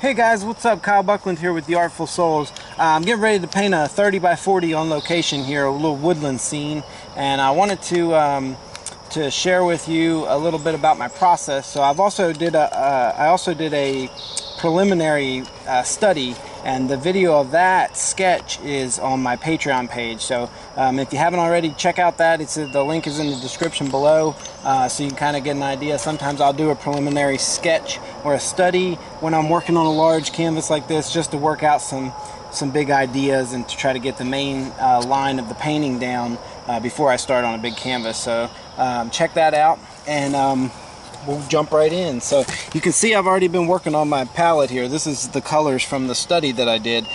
Hey guys, what's up? Kyle Buckland here with the Artful Souls. I'm getting ready to paint a 30 by 40 on location here, a little woodland scene, and I wanted to share with you a little bit about my process. So I also did a preliminary study, and the video of that sketch is on my Patreon page. So if you haven't already, check out that. The link is in the description below, so you can kind of get an idea. Sometimes I'll do a preliminary sketch or a study when I'm working on a large canvas like this, just to work out some big ideas and to try to get the main line of the painting down before I start on a big canvas. So check that out, and we'll jump right in. So you can see I've already been working on my palette here. This is the colors from the study that I did,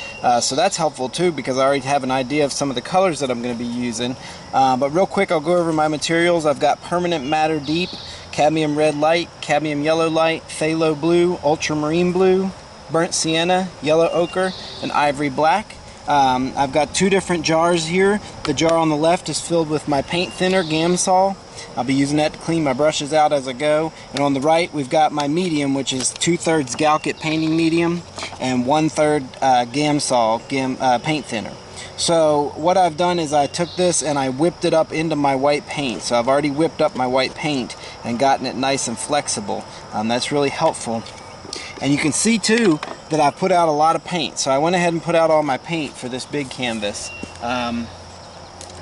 so that's helpful too, because I already have an idea of some of the colors that I'm going to be using. But real quick, I'll go over my materials. I've got permanent matter deep, cadmium red light, cadmium yellow light, phthalo blue, ultramarine blue, burnt sienna, yellow ochre, and ivory black. I've got two different jars here. The jar on the left is filled with my paint thinner, Gamsol. I'll be using that to clean my brushes out as I go. And on the right, we've got my medium, which is 2/3 Galkit painting medium and 1/3 Gamsol paint thinner. So what I've done is I took this and I whipped it up into my white paint. So I've already whipped up my white paint and gotten it nice and flexible. That's really helpful. And you can see too that I put out a lot of paint. So I went ahead and put out all my paint for this big canvas.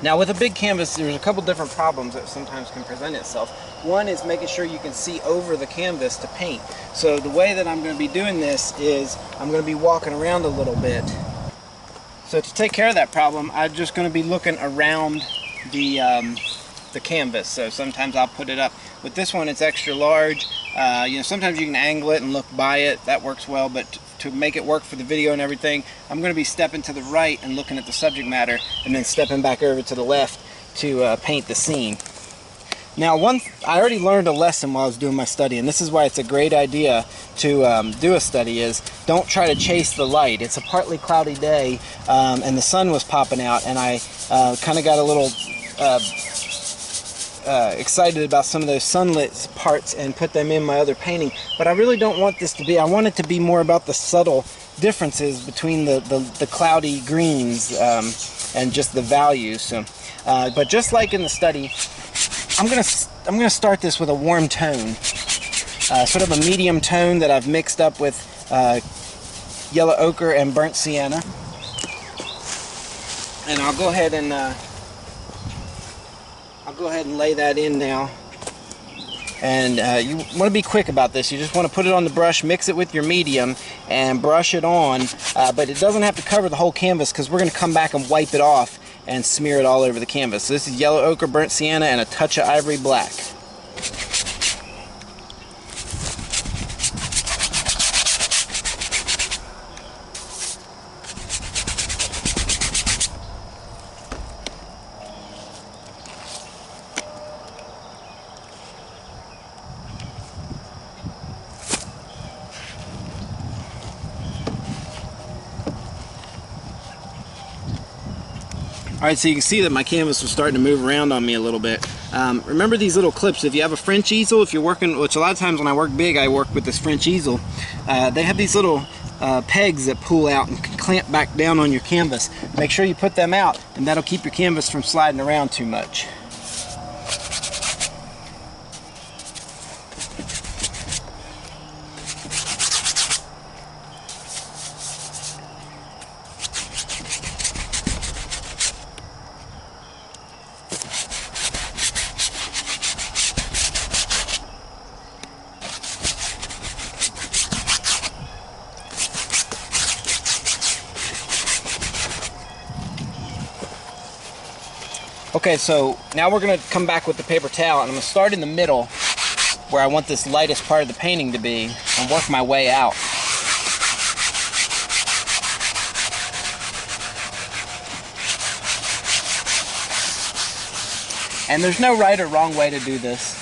Now with a big canvas, there's a couple different problems that sometimes can present itself. One is making sure you can see over the canvas to paint. So the way that I'm going to be doing this is I'm going to be walking around a little bit. So to take care of that problem, I'm just going to be looking around the canvas. So sometimes I'll put it up. With this one, it's extra large. Sometimes you can angle it and look by it. That works well, but to make it work for the video and everything, I'm going to be stepping to the right and looking at the subject matter, and then stepping back over to the left to paint the scene. Now, I already learned a lesson while I was doing my study, and this is why it's a great idea to do a study, is don't try to chase the light. It's a partly cloudy day, and the sun was popping out, and I kind of got a little excited about some of those sunlit parts and put them in my other painting. But I really don't want this to be, I want it to be more about the subtle differences between the cloudy greens and just the values. So, but just like in the study, I'm gonna start this with a warm tone, sort of a medium tone that I've mixed up with yellow ochre and burnt sienna. And I'll go ahead and lay that in now. And you want to be quick about this. You just want to put it on the brush, mix it with your medium, and brush it on. But it doesn't have to cover the whole canvas, because we're going to come back and wipe it off and smear it all over the canvas. So this is yellow ochre, burnt sienna, and a touch of ivory black. Alright, so you can see that my canvas was starting to move around on me a little bit. Remember these little clips. If you have a French easel, if you're working, which a lot of times when I work big, I work with this French easel, they have these little pegs that pull out and can clamp back down on your canvas. Make sure you put them out, and that'll keep your canvas from sliding around too much. Okay, so now we're going to come back with the paper towel, and I'm going to start in the middle where I want this lightest part of the painting to be, and work my way out. And there's no right or wrong way to do this.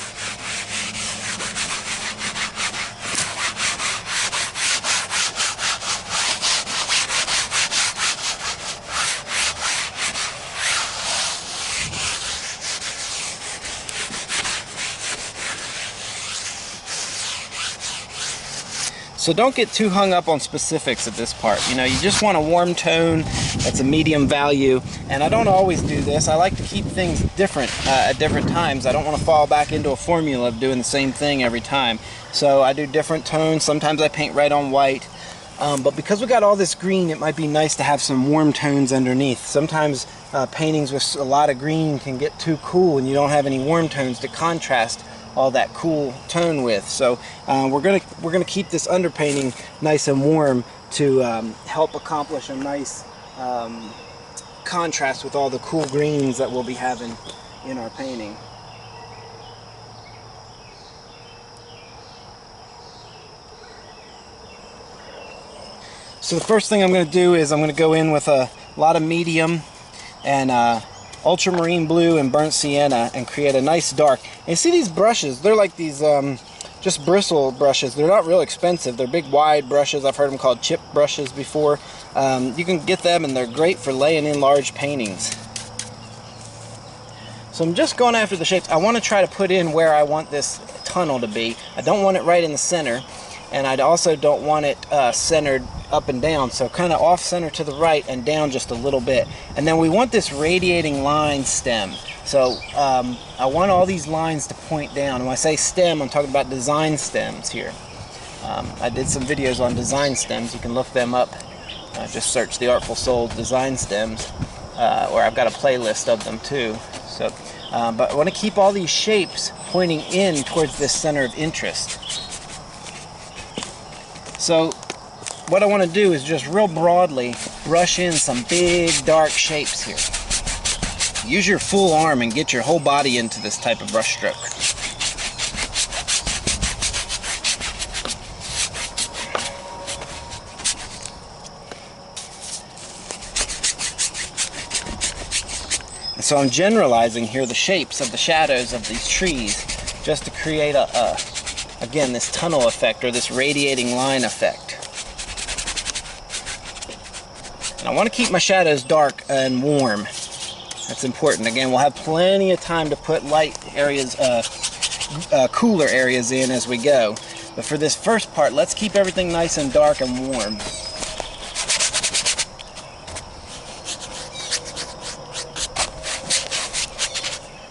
So don't get too hung up on specifics at this part. You know, you just want a warm tone that's a medium value, and I don't always do this. I like to keep things different at different times. I don't want to fall back into a formula of doing the same thing every time. So I do different tones. Sometimes I paint right on white. But because we got all this green, it might be nice to have some warm tones underneath. Sometimes paintings with a lot of green can get too cool and you don't have any warm tones to contrast all that cool tone with. So we're gonna keep this underpainting nice and warm to help accomplish a nice contrast with all the cool greens that we'll be having in our painting. So the first thing I'm going to do is I'm going to go in with a lot of medium and ultramarine blue and burnt sienna and create a nice dark. And you see these brushes, they're like these just bristle brushes. They're not real expensive. They're big wide brushes. I've heard them called chip brushes before. You can get them and they're great for laying in large paintings. So I'm just going after the shapes. I want to try to put in where I want this tunnel to be. I don't want it right in the center, and I also don't want it centered up and down, so kind of off center to the right and down just a little bit. And then we want this radiating line stem. So I want all these lines to point down. And when I say stem, I'm talking about design stems here. I did some videos on design stems. You can look them up. Just search The Artful Soul design stems, or I've got a playlist of them too. So, but I want to keep all these shapes pointing in towards this center of interest. So what I want to do is just real broadly brush in some big dark shapes here. Use your full arm and get your whole body into this type of brush stroke. And so I'm generalizing here the shapes of the shadows of these trees just to create again, this tunnel effect or this radiating line effect. And I want to keep my shadows dark and warm. That's important. Again, we'll have plenty of time to put light areas, cooler areas in as we go. But for this first part, let's keep everything nice and dark and warm.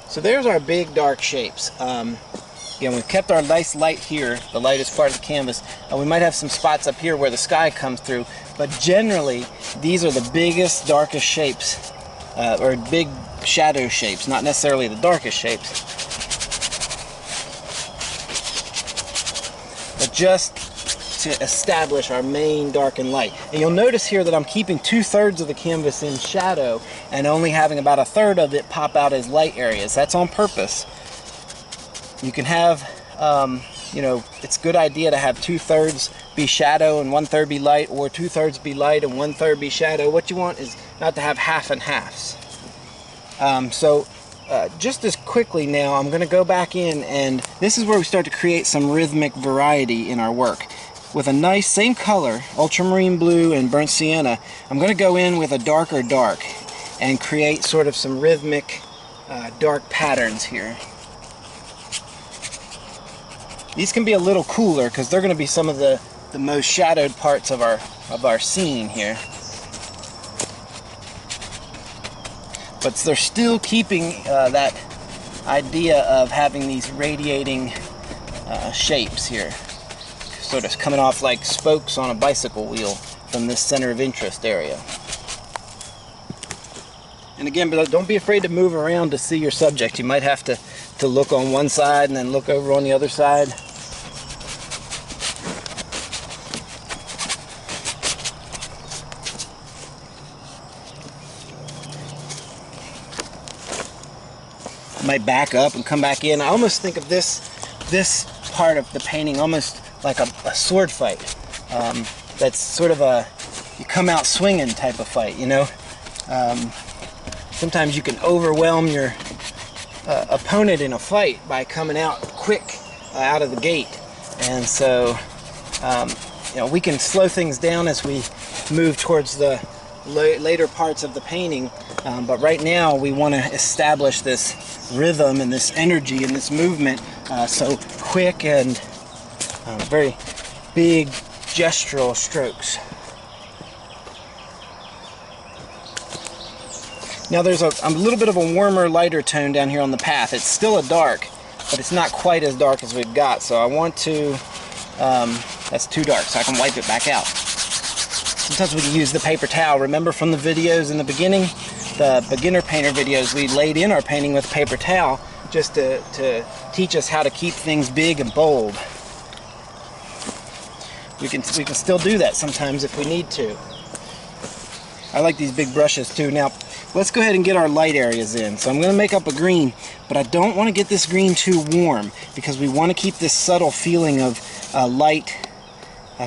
So there's our big dark shapes. Again, we've kept our nice light here, the lightest part of the canvas. We might have some spots up here where the sky comes through, but generally these are the biggest, darkest shapes, or big shadow shapes, not necessarily the darkest shapes, but just to establish our main dark and light. And you'll notice here that I'm keeping 2/3 of the canvas in shadow and only having about 1/3 of it pop out as light areas. That's on purpose. You can have, you know, it's a good idea to have 2/3 be shadow and 1/3 be light, or 2/3 be light and 1/3 be shadow. What you want is not to have half and halves. Just as quickly now, I'm going to go back in, and this is where we start to create some rhythmic variety in our work. With a nice, same color, ultramarine blue and burnt sienna, I'm going to go in with a darker dark and create sort of some rhythmic dark patterns here. These can be a little cooler because they're going to be some of the most shadowed parts of our scene here. But they're still keeping that idea of having these radiating shapes here, sort of coming off like spokes on a bicycle wheel from this center of interest area. And again, but don't be afraid to move around to see your subject. You might have to look on one side and then look over on the other side. I might back up and come back in. I almost think of this part of the painting almost like a sword fight. That's sort of a you come out swinging type of fight, you know. Sometimes you can overwhelm your opponent in a fight by coming out quick out of the gate, and so you know, we can slow things down as we move towards the later parts of the painting, but right now we want to establish this rhythm and this energy and this movement, so quick and very big gestural strokes. Now there's a little bit of a warmer, lighter tone down here on the path. It's still a dark, but it's not quite as dark as we've got. So I want to, that's too dark, so I can wipe it back out. Sometimes we can use the paper towel. Remember from the videos in the beginning, the beginner painter videos, we laid in our painting with paper towel just to teach us how to keep things big and bold. We can still do that sometimes if we need to. I like these big brushes too. Now, let's go ahead and get our light areas in. So I'm going to make up a green, but I don't want to get this green too warm because we want to keep this subtle feeling of light,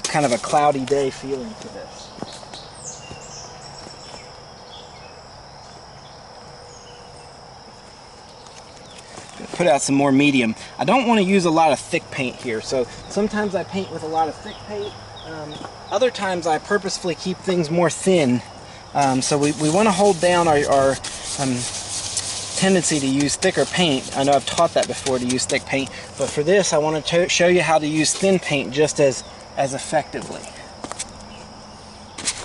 kind of a cloudy day feeling to this. Put out some more medium. I don't want to use a lot of thick paint here, so sometimes I paint with a lot of thick paint. Other times I purposefully keep things more thin. So we want to hold down our tendency to use thicker paint. I know I've taught that before, to use thick paint, but for this I want to show you how to use thin paint just as effectively.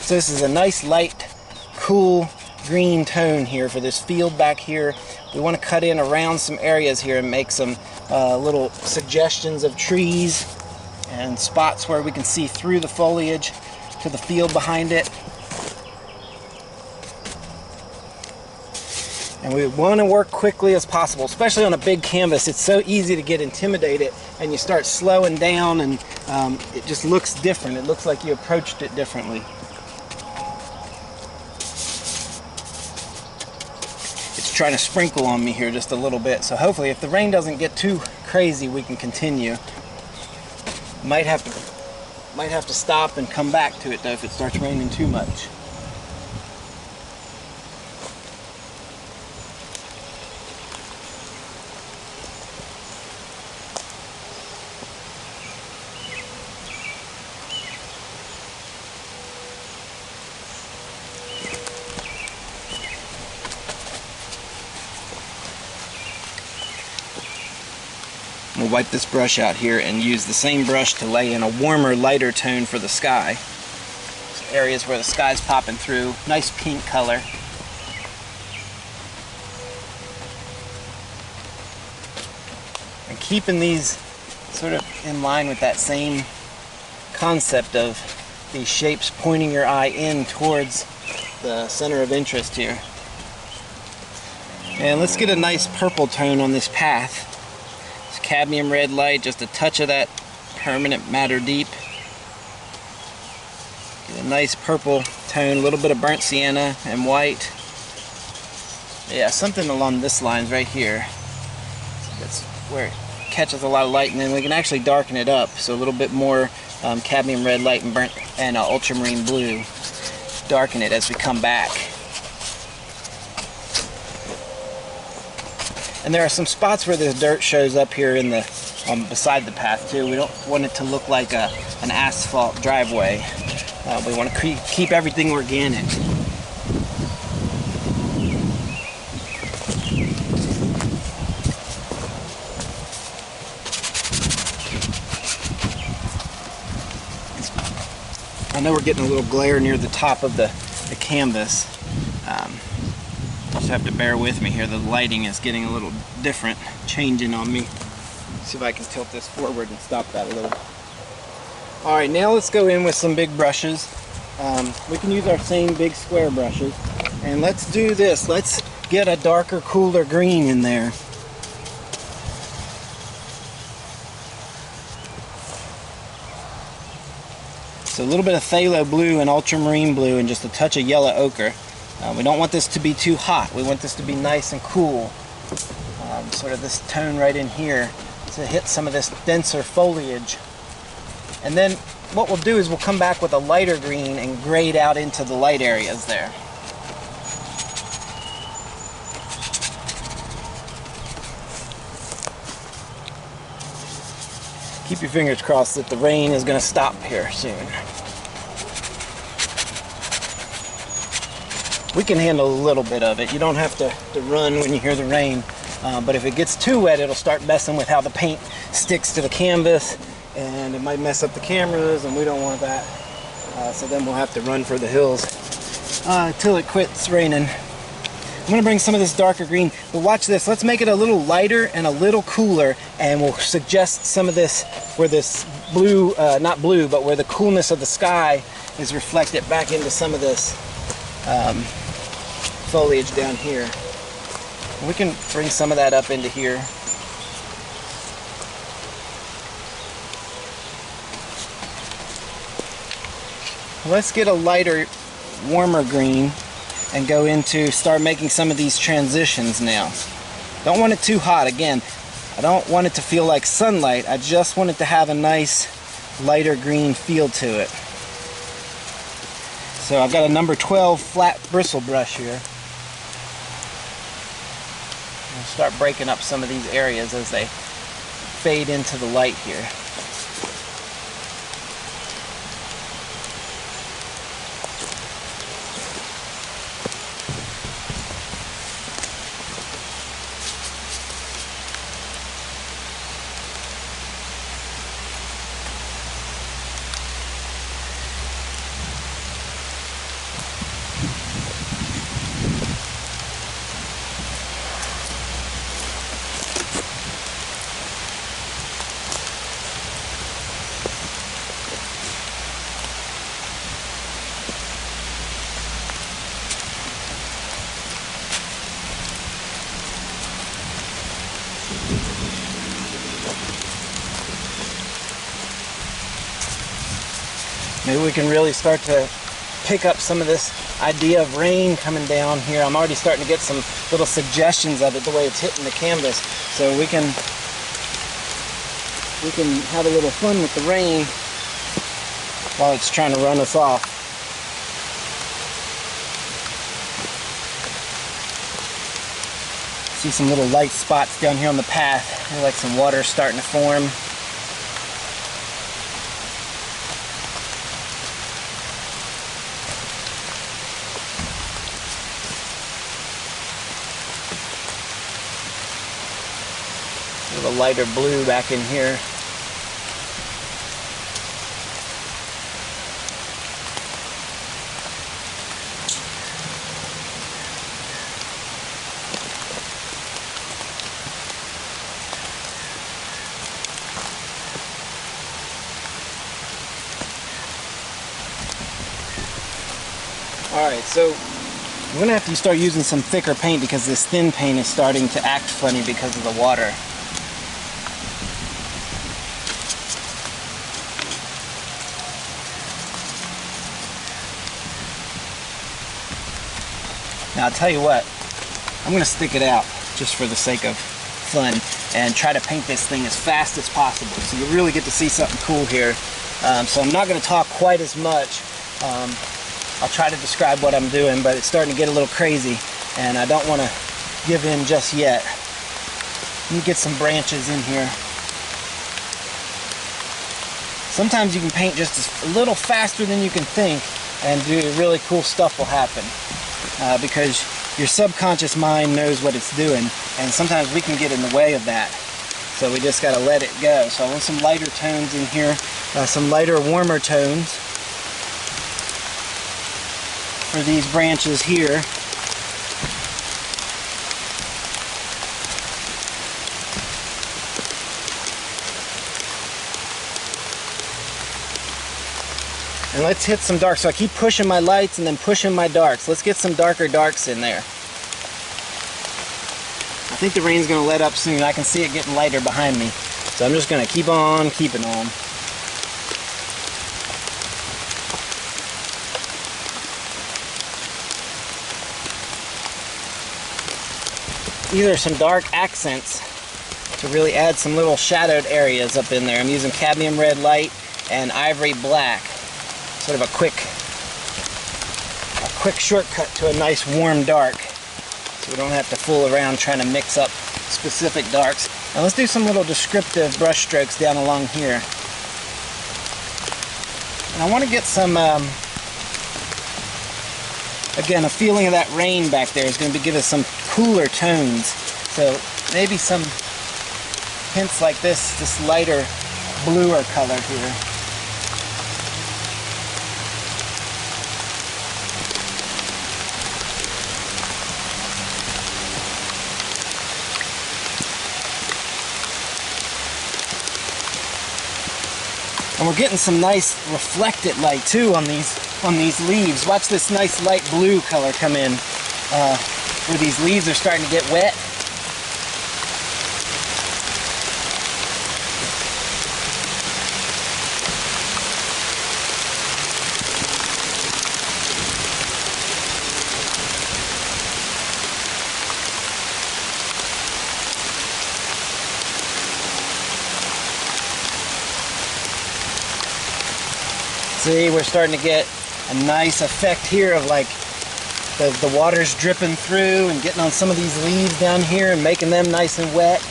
So this is a nice light, cool green tone here for this field back here. We want to cut in around some areas here and make some little suggestions of trees and spots where we can see through the foliage to the field behind it. And we want to work quickly as possible, especially on a big canvas. It's so easy to get intimidated and you start slowing down and it just looks different. It looks like you approached it differently. Trying to sprinkle on me here just a little bit, so hopefully if the rain doesn't get too crazy we can continue. Might have to stop and come back to it though if it starts raining too much. We'll wipe this brush out here and use the same brush to lay in a warmer, lighter tone for the sky. So areas where the sky's popping through. Nice pink color. And keeping these sort of in line with that same concept of these shapes pointing your eye in towards the center of interest here. And let's get a nice purple tone on this path. Cadmium red light, just a touch of that permanent matter deep. Get a nice purple tone, a little bit of burnt sienna and white. Yeah, something along this lines right here. That's where it catches a lot of light, and then we can actually darken it up. So a little bit more cadmium red light and burnt and ultramarine blue. Darken it as we come back. And there are some spots where this dirt shows up here in the beside the path too. We don't want it to look like an asphalt driveway. We want to keep everything organic. I know we're getting a little glare near the top of the canvas. Just have to bear with me here. The lighting is getting a little different, changing on me. See if I can tilt this forward and stop that a little. Alright, now let's go in with some big brushes. We can use our same big square brushes. And let's do this. Let's get a darker, cooler green in there. So a little bit of phthalo blue and ultramarine blue and just a touch of yellow ochre. We don't want this to be too hot. We want this to be nice and cool. Sort of this tone right in here to hit some of this denser foliage. And then what we'll do is we'll come back with a lighter green and grade out into the light areas there. Keep your fingers crossed that the rain is going to stop here soon. We can handle a little bit of it. You don't have to run when you hear the rain. But if it gets too wet, it'll start messing with how the paint sticks to the canvas and it might mess up the cameras, and we don't want that. So then we'll have to run for the hills till it quits raining. I'm going to bring some of this darker green, but watch this. Let's make it a little lighter and a little cooler, and we'll suggest some of this where this blue, not blue, but where the coolness of the sky is reflected back into some of this foliage down here. We can bring some of that up into here. Let's get a lighter, warmer green and go into, start making some of these transitions now. Don't want it too hot. Again, I don't want it to feel like sunlight. I just want it to have a nice lighter green feel to it. So I've got a number 12 flat bristle brush here. I'll start breaking up some of these areas as they fade into the light here. Maybe we can really start to pick up some of this idea of rain coming down here. I'm already starting to get some little suggestions of it, the way it's hitting the canvas. So we can have a little fun with the rain while it's trying to run us off. See some little light spots down here on the path. They're like some water starting to form. A lighter blue back in here. Alright, so I'm going to have to start using some thicker paint because this thin paint is starting to act funny because of the water. Now I'll tell you what, I'm going to stick it out just for the sake of fun and try to paint this thing as fast as possible so you really get to see something cool here. So I'm not going to talk quite as much. I'll try to describe what I'm doing, but it's starting to get a little crazy and I don't want to give in just yet. Let me get some branches in here. Sometimes you can paint just a little faster than you can think and really cool stuff will happen. Because your subconscious mind knows what it's doing, and sometimes we can get in the way of that. So we just got to let it go. So I want some lighter tones in here, some lighter, warmer tones for these branches here. And let's hit some dark. So I keep pushing my lights and then pushing my darks. Let's get some darker darks in there. I think the rain's going to let up soon. I can see it getting lighter behind me. So I'm just going to keep on keeping on. These are some dark accents to really add some little shadowed areas up in there. I'm using cadmium red light and ivory black. Sort of a quick shortcut to a nice warm dark, so we don't have to fool around trying to mix up specific darks. Now let's do some little descriptive brush strokes down along here. And I want to get some, again, a feeling of that rain back there is going to give us some cooler tones. So maybe some hints like this lighter bluer color here. And we're getting some nice reflected light too on these leaves. Watch this nice light blue color come in where these leaves are starting to get wet. See, we're starting to get a nice effect here of like the water's dripping through and getting on some of these leaves down here and making them nice and wet.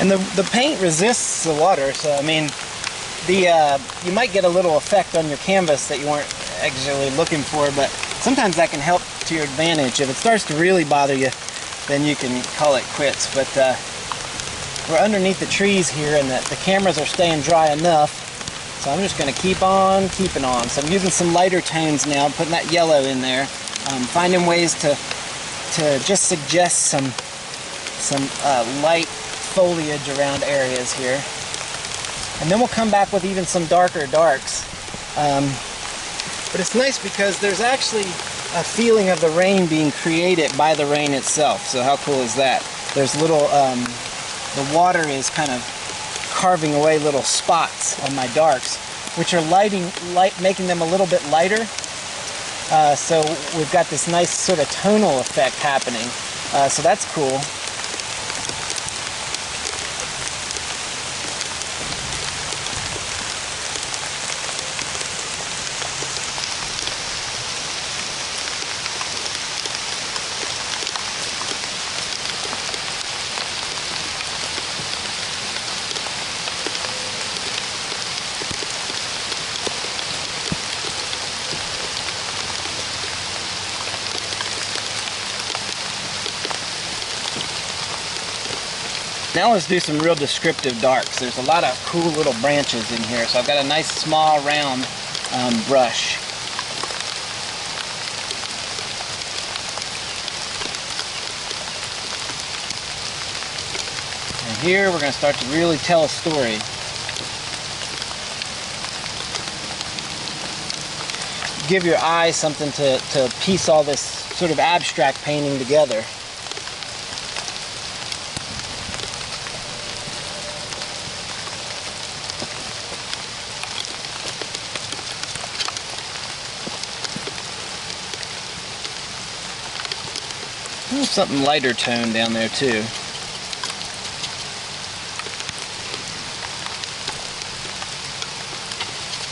And the paint resists the water, so I mean, you might get a little effect on your canvas that you weren't actually looking for, but sometimes that can help to your advantage. If it starts to really bother you, then you can call it quits. But we're underneath the trees here, and the cameras are staying dry enough, so I'm just going to keep on keeping on. So I'm using some lighter tones now, putting that yellow in there, finding ways to just suggest some light foliage around areas here. And then we'll come back with even some darker darks. But it's nice because there's actually a feeling of the rain being created by the rain itself. So how cool is that? There's little, the water is kind of carving away little spots on my darks, which are making them a little bit lighter. So we've got this nice sort of tonal effect happening. So that's cool. Now let's do some real descriptive darks. There's a lot of cool little branches in here, so I've got a nice small round brush. And here we're going to start to really tell a story. Give your eye something to piece all this sort of abstract painting together. Something lighter tone down there too.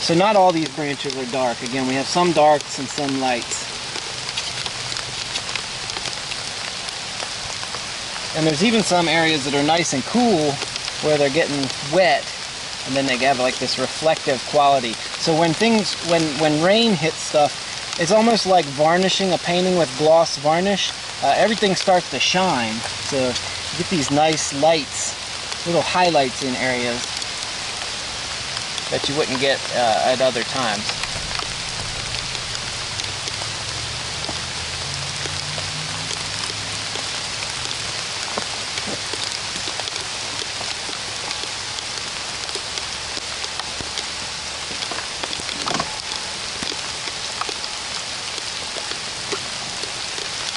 So not all these branches are dark. Again, we have some darks and some lights. And there's even some areas that are nice and cool where they're getting wet, and then they have like this reflective quality. So when rain hits stuff, it's almost like varnishing a painting with gloss varnish. Everything starts to shine, so you get these nice lights, little highlights in areas that you wouldn't get at other times.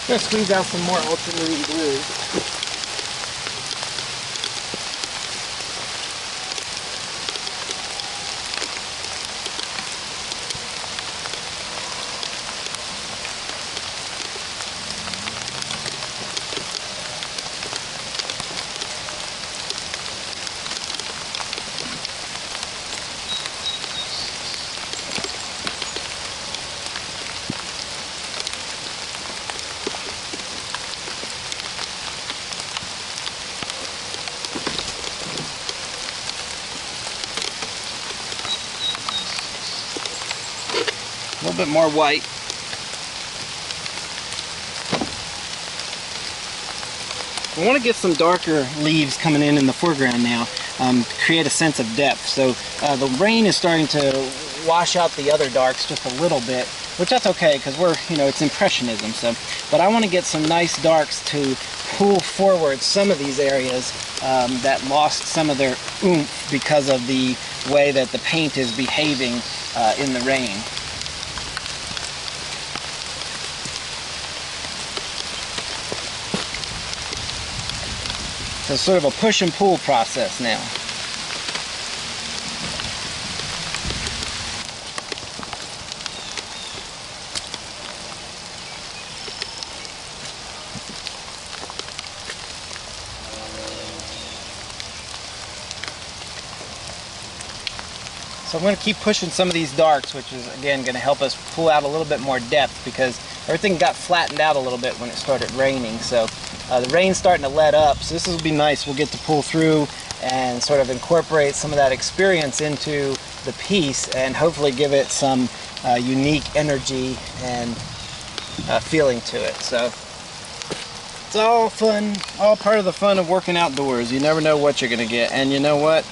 I'm going to squeeze out some more ultramarine blue. A little bit more white. I want to get some darker leaves coming in the foreground now, to create a sense of depth. So the rain is starting to wash out the other darks just a little bit, which that's okay because we're, it's Impressionism. So, but I want to get some nice darks to pull forward some of these areas that lost some of their oomph because of the way that the paint is behaving in the rain. So it's sort of a push and pull process now. So I'm going to keep pushing some of these darks, which is again going to help us pull out a little bit more depth because everything got flattened out a little bit when it started raining. So the rain's starting to let up, so this will be nice. We'll get to pull through and sort of incorporate some of that experience into the piece and hopefully give it some unique energy and feeling to it. So it's all fun, all part of the fun of working outdoors. You never know what you're going to get, and you know what?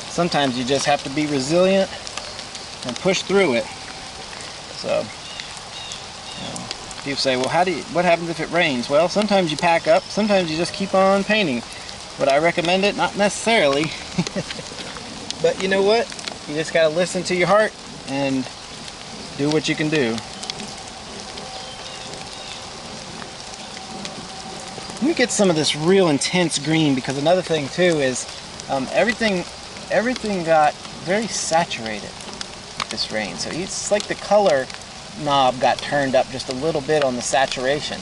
Sometimes you just have to be resilient and push through it. So people say, well, what happens if it rains? Well, sometimes you pack up, sometimes you just keep on painting. Would I recommend it? Not necessarily. But you know what? You just got to listen to your heart and do what you can do. Let me get some of this real intense green, because another thing too is everything got very saturated with this rain. So it's like the color knob got turned up just a little bit on the saturation.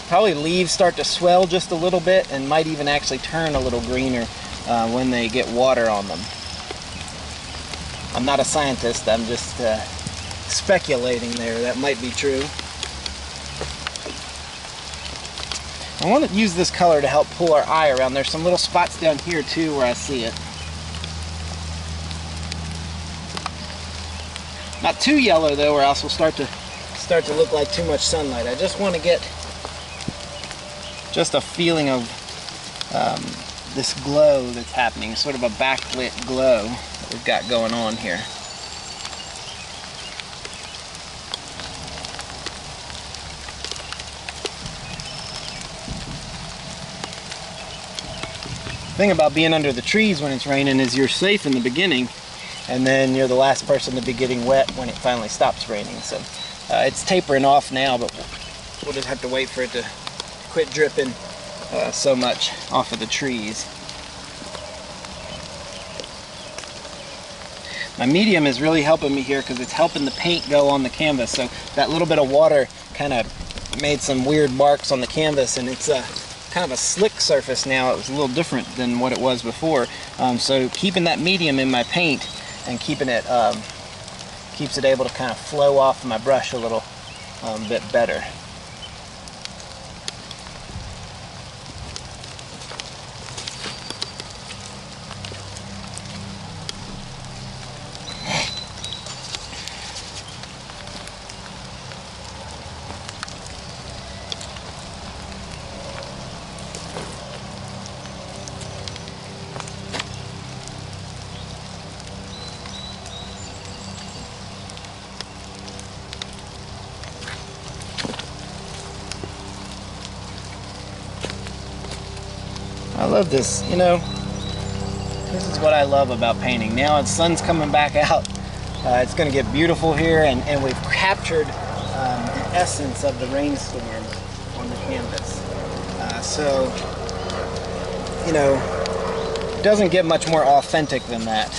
Probably leaves start to swell just a little bit and might even actually turn a little greener when they get water on them. I'm not a scientist, I'm just speculating there. That might be true. I want to use this color to help pull our eye around. There's some little spots down here too where I see it. Not too yellow though, or else will start to look like too much sunlight. I just want to get just a feeling of this glow that's happening, sort of a backlit glow that we've got going on here. The thing about being under the trees when it's raining is you're safe in the beginning, and then you're the last person to be getting wet when it finally stops raining. So it's tapering off now, but we'll just have to wait for it to quit dripping so much off of the trees. My medium is really helping me here because it's helping the paint go on the canvas. So that little bit of water kind of made some weird marks on the canvas, and it's kind of a slick surface now. It was a little different than what it was before. So keeping that medium in my paint and keeping it keeps it able to kind of flow off my brush a little bit better. I love this, this is what I love about painting. Now the sun's coming back out, it's going to get beautiful here, and we've captured the essence of the rainstorm on the canvas. So, it doesn't get much more authentic than that,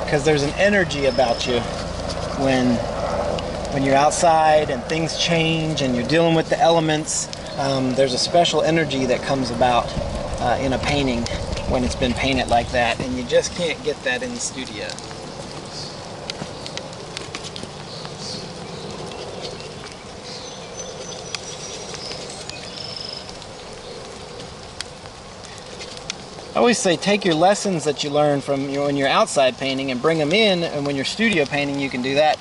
because there's an energy about you when you're outside and things change and you're dealing with the elements. There's a special energy that comes about in a painting when it's been painted like that, and you just can't get that in the studio. I always say take your lessons that you learn from when you're outside painting and bring them in, and when you're studio painting you can do that.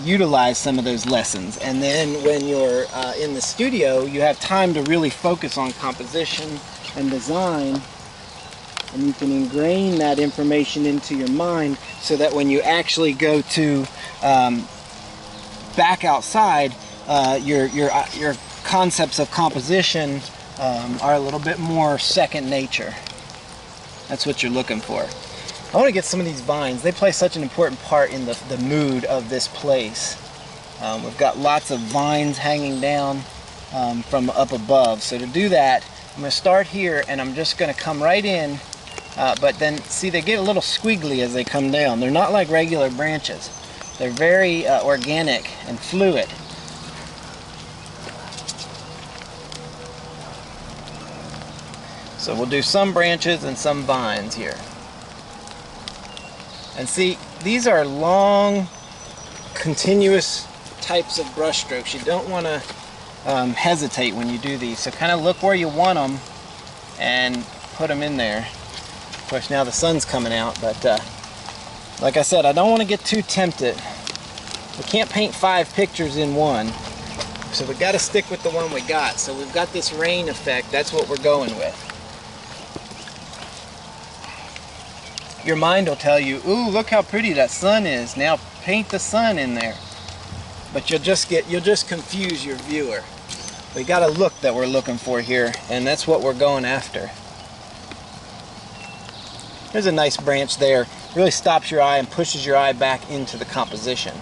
Utilize some of those lessons, and then when you're in the studio you have time to really focus on composition and design, and you can ingrain that information into your mind so that when you actually go to back outside, your concepts of composition are a little bit more second nature. That's what you're looking for. I want to get some of these vines. They play such an important part in the mood of this place. We've got lots of vines hanging down from up above. So to do that, I'm going to start here and I'm just going to come right in, but then see they get a little squiggly as they come down. They're not like regular branches. They're very organic and fluid. So we'll do some branches and some vines here. And see, these are long, continuous types of brush strokes. You don't want to hesitate when you do these. So kind of look where you want them and put them in there. Of course, now the sun's coming out, but like I said, I don't want to get too tempted. We can't paint 5 pictures in one, so we've got to stick with the one we got. So we've got this rain effect. That's what we're going with. Your mind will tell you, ooh, look how pretty that sun is. Now paint the sun in there. But you'll just confuse your viewer. We got a look that we're looking for here, and that's what we're going after. There's a nice branch there. Really stops your eye and pushes your eye back into the composition.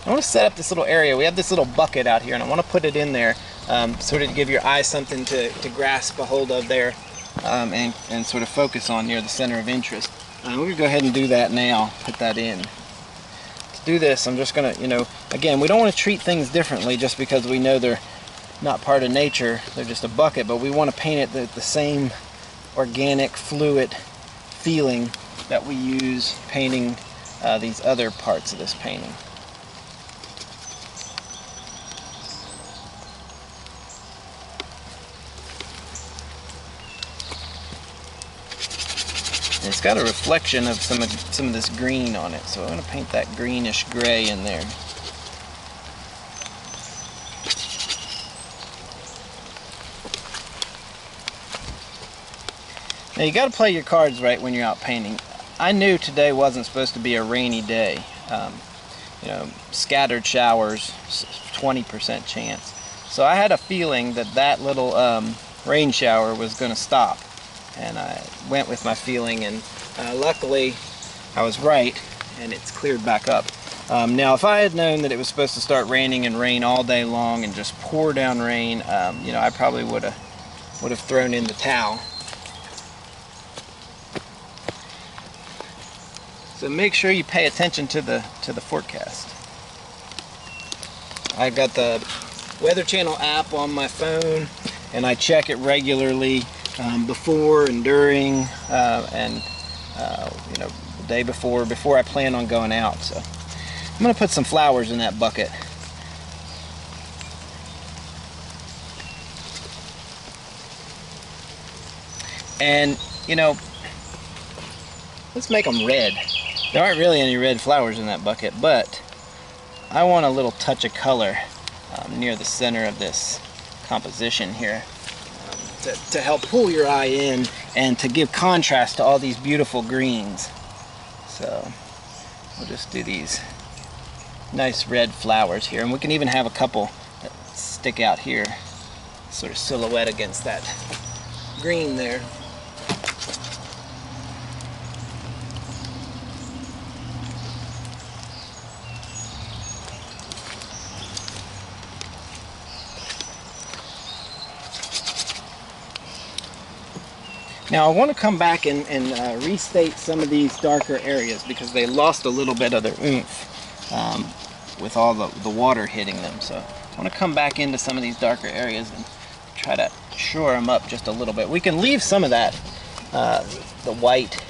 I want to set up this little area. We have this little bucket out here and I want to put it in there sort of to give your eye something to grasp a hold of there and sort of focus on near the center of interest. We're going to go ahead and do that now, put that in. To do this, I'm just going to, again, we don't want to treat things differently just because we know they're not part of nature, they're just a bucket, but we want to paint it the same organic, fluid feeling that we use painting these other parts of this painting. It's got a reflection of some of this green on it, so I'm going to paint that greenish gray in there. Now you got to play your cards right when you're out painting. I knew today wasn't supposed to be a rainy day. Scattered showers, 20% chance. So I had a feeling that that little rain shower was going to stop. And I went with my feeling, and luckily I was right, and it's cleared back up. Now if I had known that it was supposed to start raining and rain all day long and just pour down rain, I probably would have thrown in the towel. So make sure you pay attention to the forecast. I've got the Weather Channel app on my phone, and I check it regularly. Before and during the day before I plan on going out. So I'm going to put some flowers in that bucket. And let's make them red. There aren't really any red flowers in that bucket, but I want a little touch of color near the center of this composition here. To help pull your eye in and to give contrast to all these beautiful greens. So we'll just do these nice red flowers here, and we can even have a couple that stick out here, sort of silhouette against that green there. Now I want to come back and restate some of these darker areas because they lost a little bit of their oomph with all the water hitting them. So I want to come back into some of these darker areas and try to shore them up just a little bit. We can leave some of that, the white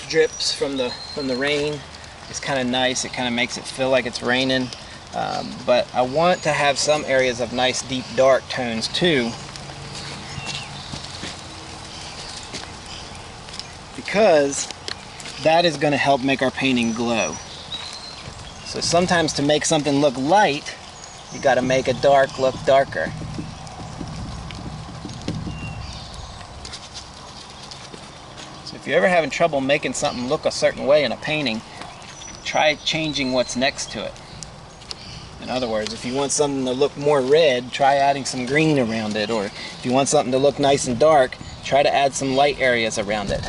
drips from the rain is kind of nice. It kind of makes it feel like it's raining. But I want to have some areas of nice deep dark tones too, because that is going to help make our painting glow. So sometimes to make something look light, you got to make a dark look darker. So if you're ever having trouble making something look a certain way in a painting, try changing what's next to it. In other words, if you want something to look more red, try adding some green around it. Or if you want something to look nice and dark, try to add some light areas around it.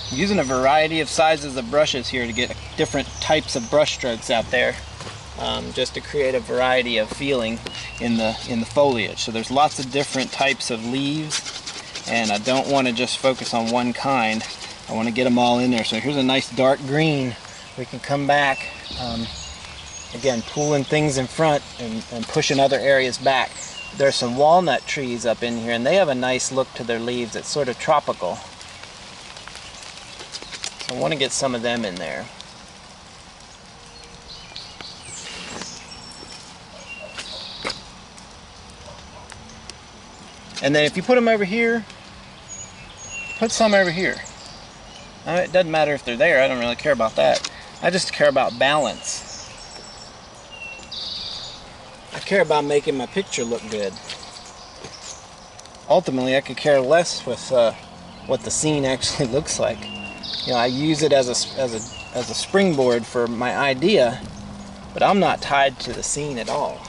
Using a variety of sizes of brushes here to get different types of brush strokes out there, just to create a variety of feeling in the foliage. So there's lots of different types of leaves, and I don't want to just focus on one kind. I want to get them all in there. So here's a nice dark green. We can come back, again, pulling things in front and pushing other areas back. There's some walnut trees up in here, and they have a nice look to their leaves. It's sort of tropical. I want to get some of them in there. And then if you put them over here, put some over here. It doesn't matter if they're there, I don't really care about that. I just care about balance. I care about making my picture look good. Ultimately, I could care less with what the scene actually looks like. You know, I use it as a springboard for my idea, but I'm not tied to the scene at all.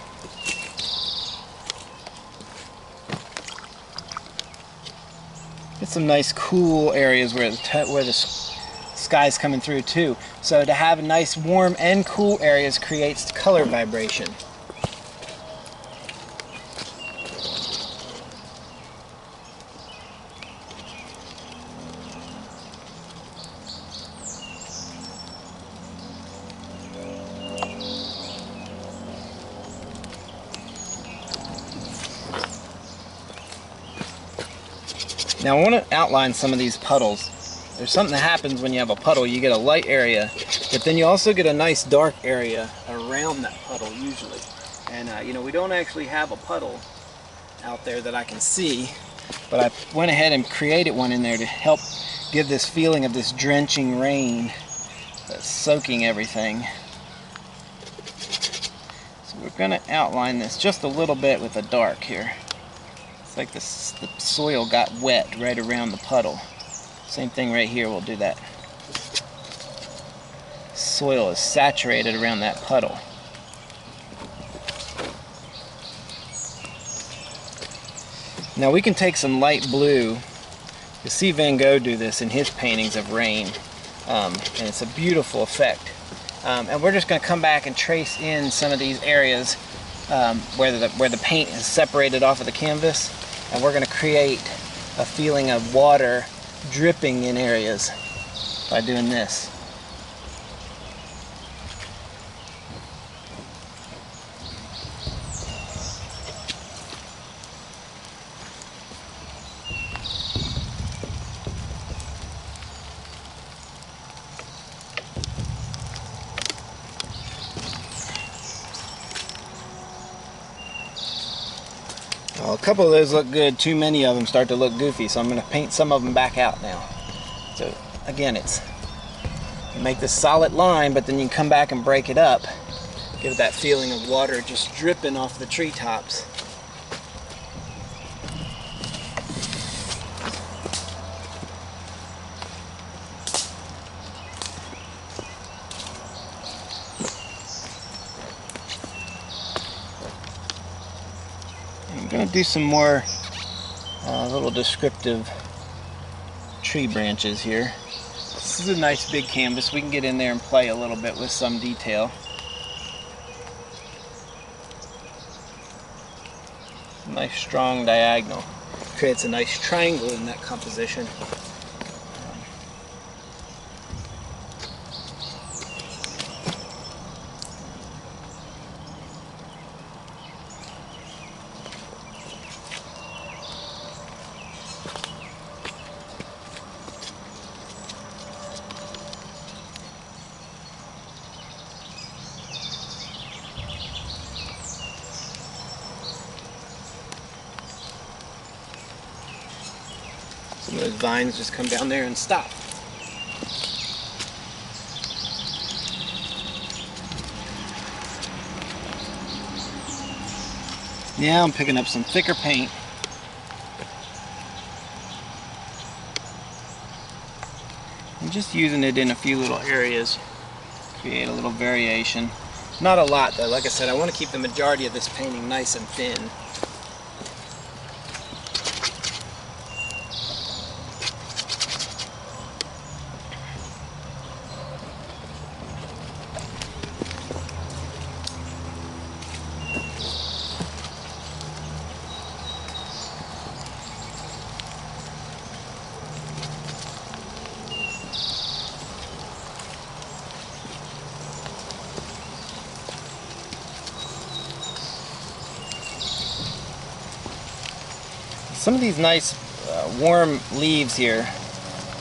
Get some nice cool areas where the sky's coming through too. So to have nice warm and cool areas creates color vibration. Now I want to outline some of these puddles. There's something that happens when you have a puddle. You get a light area, but then you also get a nice dark area around that puddle usually. And you know, we don't actually have a puddle out there that I can see, but I went ahead and created one in there to help give this feeling of this drenching rain that's soaking everything. So we're going to outline this just a little bit with the dark here. Like the soil got wet right around the puddle. Same thing right here, we'll do that. Soil is saturated around that puddle. Now we can take some light blue. You see Van Gogh do this in his paintings of rain, and it's a beautiful effect. And we're just going to come back and trace in some of these areas where the paint is separated off of the canvas. And we're going to create a feeling of water dripping in areas by doing this. Well, a couple of those look good. Too many of them start to look goofy, so I'm going to paint some of them back out now. So again, you make this solid line, but then you come back and break it up. Give it that feeling of water just dripping off the treetops. I'm going to do some more little descriptive tree branches here. This is a nice big canvas. We can get in there and play a little bit with some detail. Nice strong diagonal. Creates a nice triangle in that composition. Some of those vines just come down there and stop. Now I'm picking up some thicker paint. I'm just using it in a few little areas, create a little variation. Not a lot though, like I said, I want to keep the majority of this painting nice and thin. Some of these nice warm leaves here,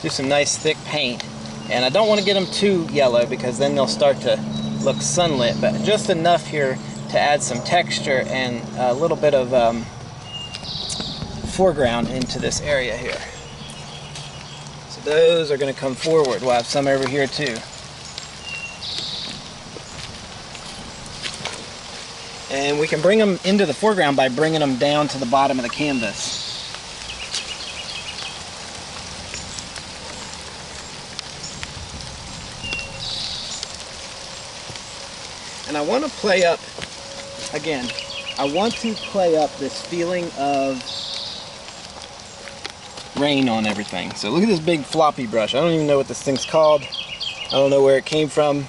do some nice thick paint, and I don't want to get them too yellow because then they'll start to look sunlit, but just enough here to add some texture and a little bit of foreground into this area here. So those are going to come forward. We'll have some over here too. And we can bring them into the foreground by bringing them down to the bottom of the canvas. And I want to play up, again, I want to play up this feeling of rain on everything. So look at this big floppy brush. I don't even know what this thing's called. I don't know where it came from,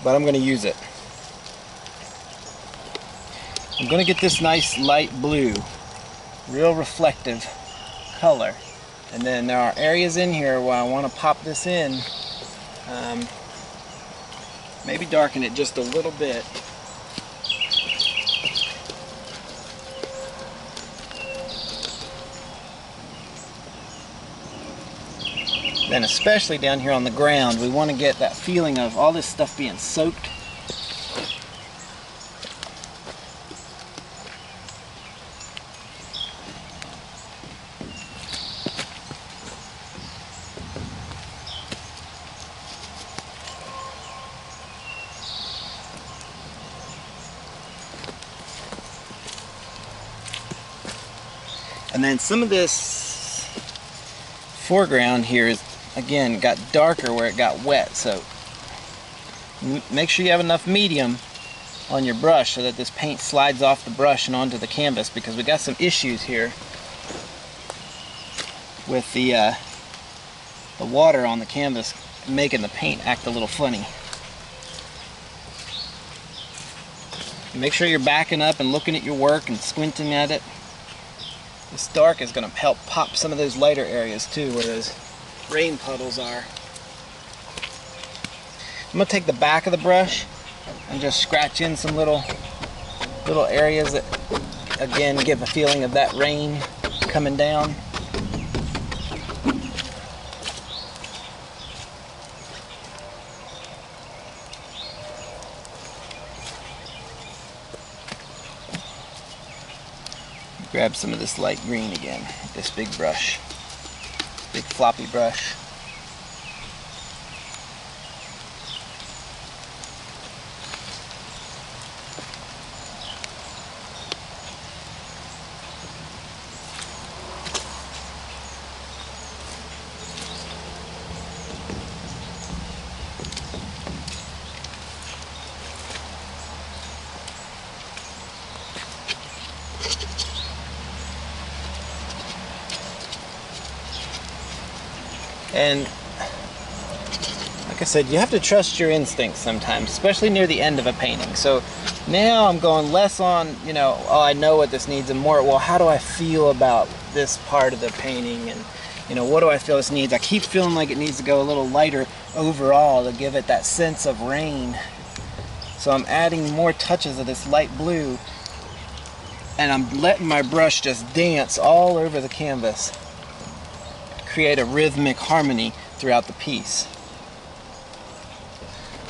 but I'm going to use it. I'm going to get this nice light blue, real reflective color. And then there are areas in here where I want to pop this in. Maybe darken it just a little bit. Then especially down here on the ground, we want to get that feeling of all this stuff being soaked. And then some of this foreground here is, again, got darker where it got wet, so make sure you have enough medium on your brush so that this paint slides off the brush and onto the canvas, because we got some issues here with the water on the canvas making the paint act a little funny. Make sure you're backing up and looking at your work and squinting at it. This dark is going to help pop some of those lighter areas too, where those rain puddles are. I'm going to take the back of the brush and just scratch in some little areas that, again, give a feeling of that rain coming down. Grab some of this light green again, this big brush, big floppy brush. And like I said, you have to trust your instincts sometimes, especially near the end of a painting. So now I'm going less on, you know, oh, I know what this needs, and more, well, how do I feel about this part of the painting, and, you know, what do I feel this needs? I keep feeling like it needs to go a little lighter overall to give it that sense of rain. So I'm adding more touches of this light blue, and I'm letting my brush just dance all over the canvas, create a rhythmic harmony throughout the piece.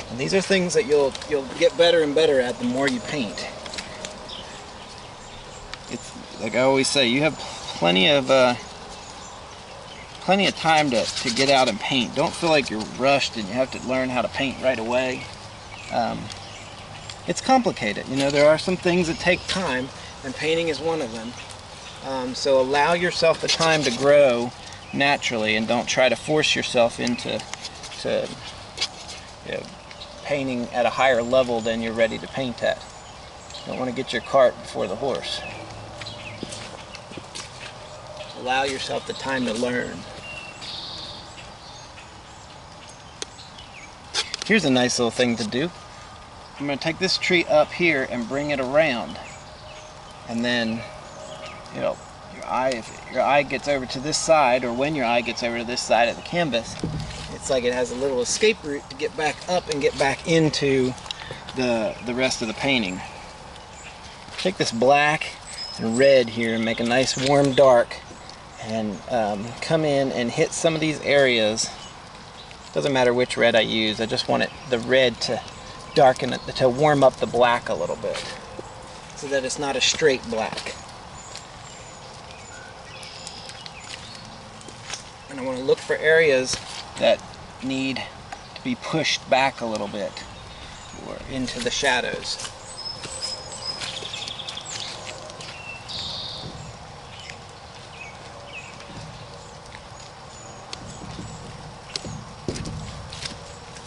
And these are things that you'll get better and better at the more you paint. It's like I always say, you have plenty of plenty of time to get out and paint. Don't feel like you're rushed and you have to learn how to paint right away. It's complicated. You know, there are some things that take time, and painting is one of them. So allow yourself the time to grow naturally, and don't try to force yourself into you know, painting at a higher level than you're ready to paint at. You don't want to get your cart before the horse. Allow yourself the time to learn. Here's a nice little thing to do. I'm going to take this tree up here and bring it around, and then, you know, if your eye gets over to this side, or when your eye gets over to this side of the canvas, it's like it has a little escape route to get back up and get back into the rest of the painting. Take this black and red here and make a nice warm dark, and come in and hit some of these areas. Doesn't matter which red I use, I just want the red to darken it, to warm up the black a little bit, so that it's not a straight black. And I want to look for areas that need to be pushed back a little bit, or into the shadows.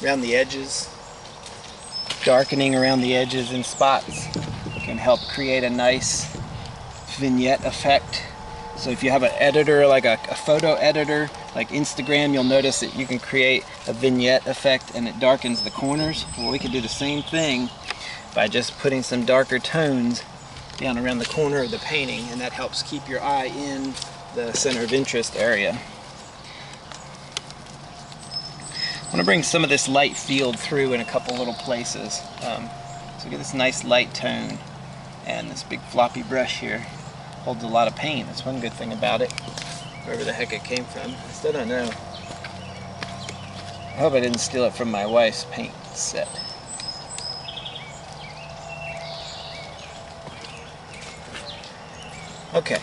Around the edges, darkening around the edges in spots can help create a nice vignette effect. So if you have an editor, like a photo editor, like Instagram, you'll notice that you can create a vignette effect and it darkens the corners. Well, we can do the same thing by just putting some darker tones down around the corner of the painting, and that helps keep your eye in the center of interest area. I want to bring some of this light field through in a couple little places. So get this nice light tone, and this big floppy brush here holds a lot of paint. That's one good thing about it, wherever the heck it came from. I still don't know. I hope I didn't steal it from my wife's paint set. Okay.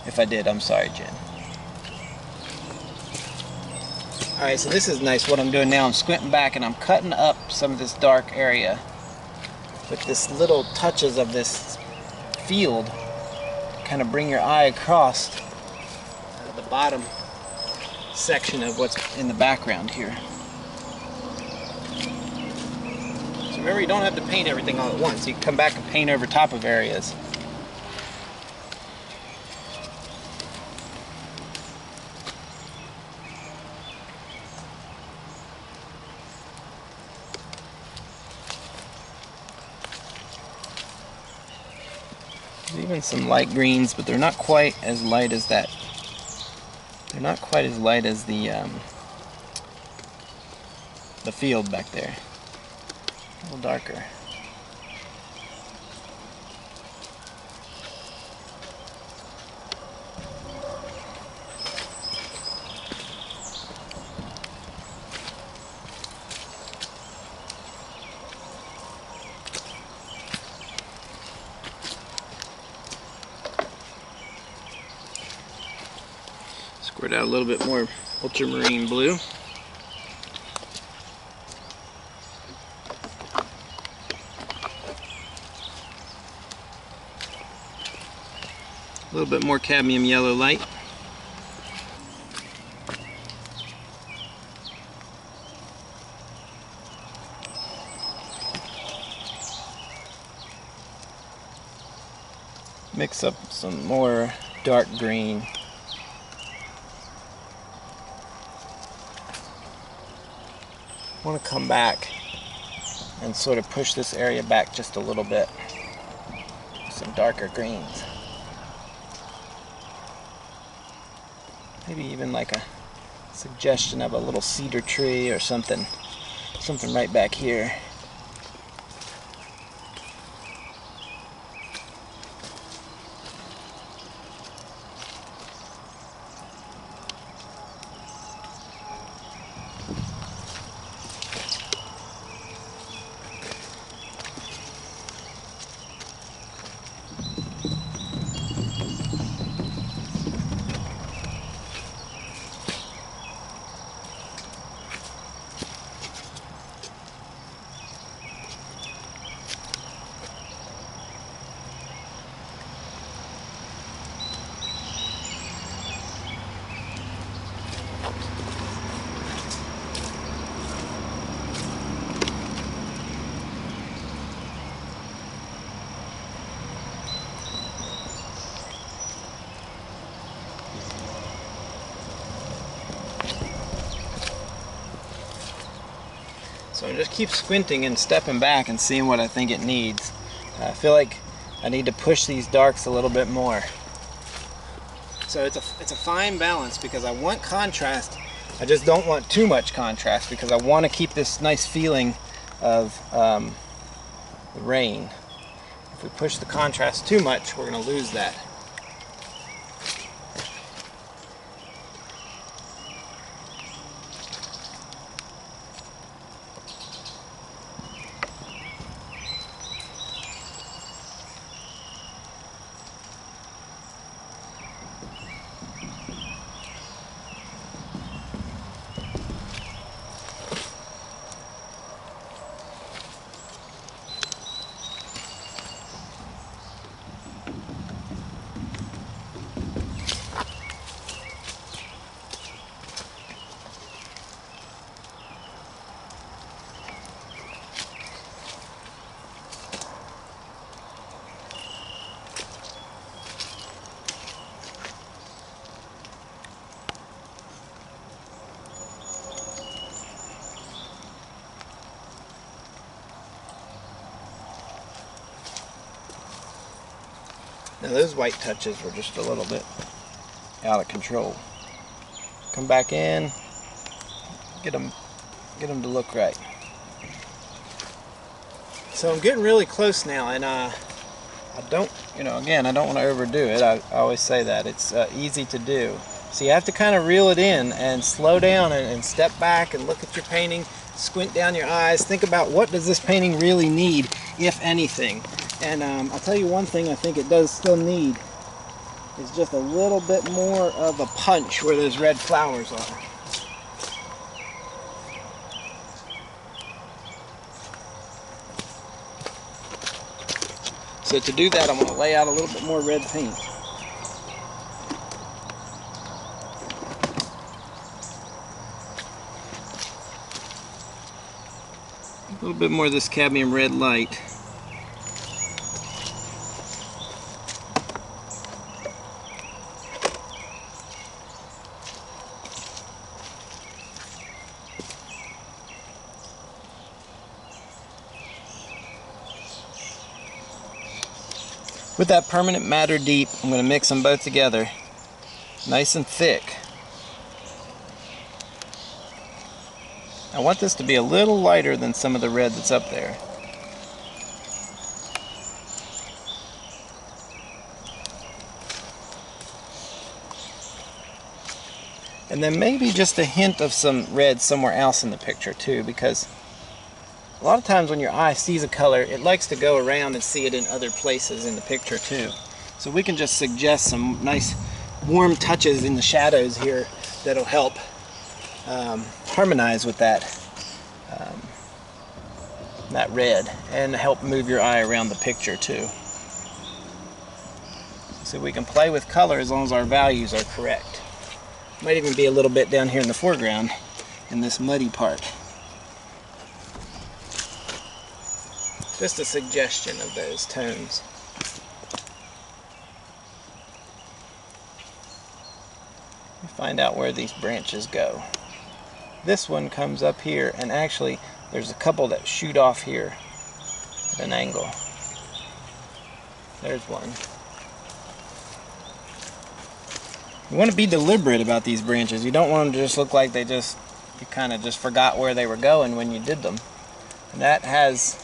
If I did, I'm sorry, Jen. Alright, so this is nice. What I'm doing now, I'm squinting back and I'm cutting up some of this dark area with this little touches of this field to kind of bring your eye across the bottom section of what's in the background here. So remember, you don't have to paint everything all at once. You can come back and paint over top of areas. Even some light greens, but they're not quite as light as that. They're not quite as light as the field back there. A little darker. Squirt out a little bit more ultramarine blue. A little bit more cadmium yellow light. Mix up some more dark green. I want to come back and sort of push this area back just a little bit with some darker greens. Maybe even like a suggestion of a little cedar tree or something right back here. So I just keep squinting and stepping back and seeing what I think it needs. I feel like I need to push these darks a little bit more. So it's a fine balance because I want contrast. I just don't want too much contrast because I want to keep this nice feeling of the rain. If we push the contrast too much, we're going to lose that. Now those white touches were just a little bit out of control. Come back in, get them to look right. So I'm getting really close now, and I don't, again, I don't want to overdo it. I always say that it's easy to do. So you have to kind of reel it in and slow down and step back and look at your painting, squint down your eyes, think about what does this painting really need, if anything. And I'll tell you one thing I think it does still need is just a little bit more of a punch where those red flowers are. So to do that, I'm going to lay out a little bit more red paint. A little bit more of this cadmium red light. With that permanent matter deep, I'm going to mix them both together, nice and thick. I want this to be a little lighter than some of the red that's up there. And then maybe just a hint of some red somewhere else in the picture too, because a lot of times when your eye sees a color, it likes to go around and see it in other places in the picture too. So we can just suggest some nice warm touches in the shadows here that'll help harmonize with that red and help move your eye around the picture too. So we can play with color as long as our values are correct. Might even be a little bit down here in the foreground in this muddy part. Just a suggestion of those tones. Find out where these branches go. This one comes up here, and actually there's a couple that shoot off here at an angle. There's one. You want to be deliberate about these branches. You don't want them to just look like you kind of just forgot where they were going when you did them. And that has,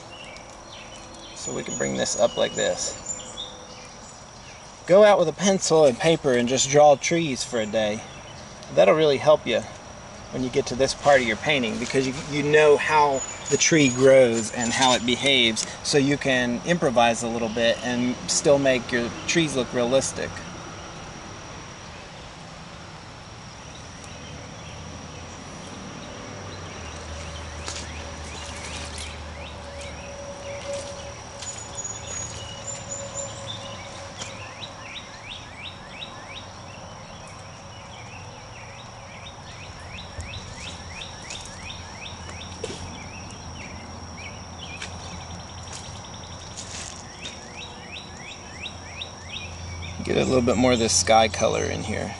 so we can bring this up like this. Go out with a pencil and paper and just draw trees for a day. That'll really help you when you get to this part of your painting, because you know how the tree grows and how it behaves, so you can improvise a little bit and still make your trees look realistic. Get a little bit more of this sky color in here.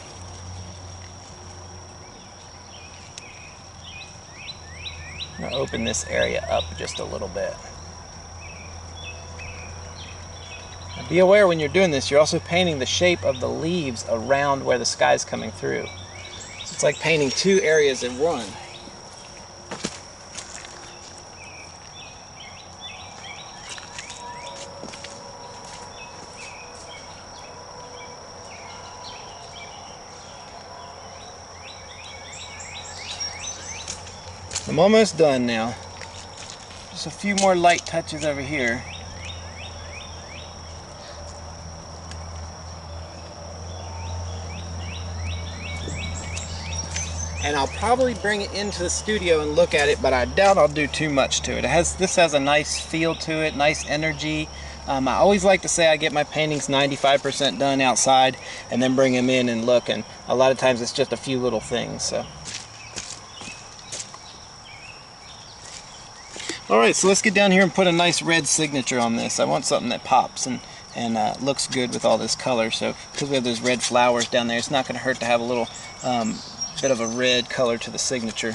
I'm going to open this area up just a little bit. Now be aware when you're doing this, you're also painting the shape of the leaves around where the sky's coming through. So it's like painting two areas in one. I'm almost done now. Just a few more light touches over here. And I'll probably bring it into the studio and look at it, but I doubt I'll do too much to it. This has a nice feel to it, nice energy. I always like to say I get my paintings 95% done outside and then bring them in and look, and a lot of times it's just a few little things. So. Alright, so let's get down here and put a nice red signature on this. I want something that pops and looks good with all this color. So because we have those red flowers down there, it's not going to hurt to have a little bit of a red color to the signature.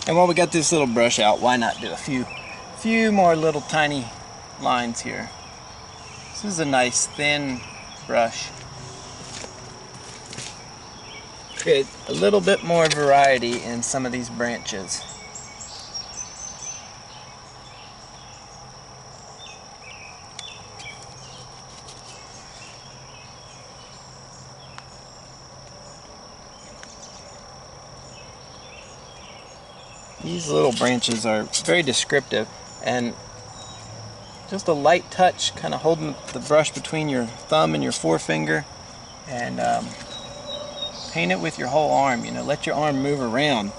And while we got this little brush out, why not do a few more little tiny lines here. This is a nice thin brush. Create a little bit more variety in some of these branches. These little branches are very descriptive, and just a light touch, kind of holding the brush between your thumb and your forefinger, and paint it with your whole arm. You know, let your arm move around.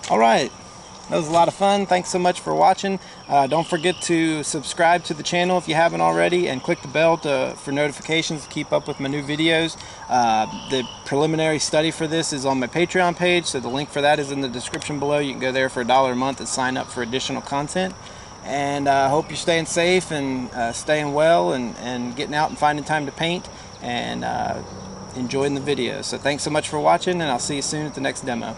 Alright, that was a lot of fun. Thanks so much for watching. Don't forget to subscribe to the channel if you haven't already, and click the bell for notifications to keep up with my new videos. The preliminary study for this is on my Patreon page, so the link for that is in the description below. You can go there for $1 a month and sign up for additional content. And I hope you're staying safe and staying well, and getting out and finding time to paint and enjoying the videos. So thanks so much for watching, and I'll see you soon at the next demo.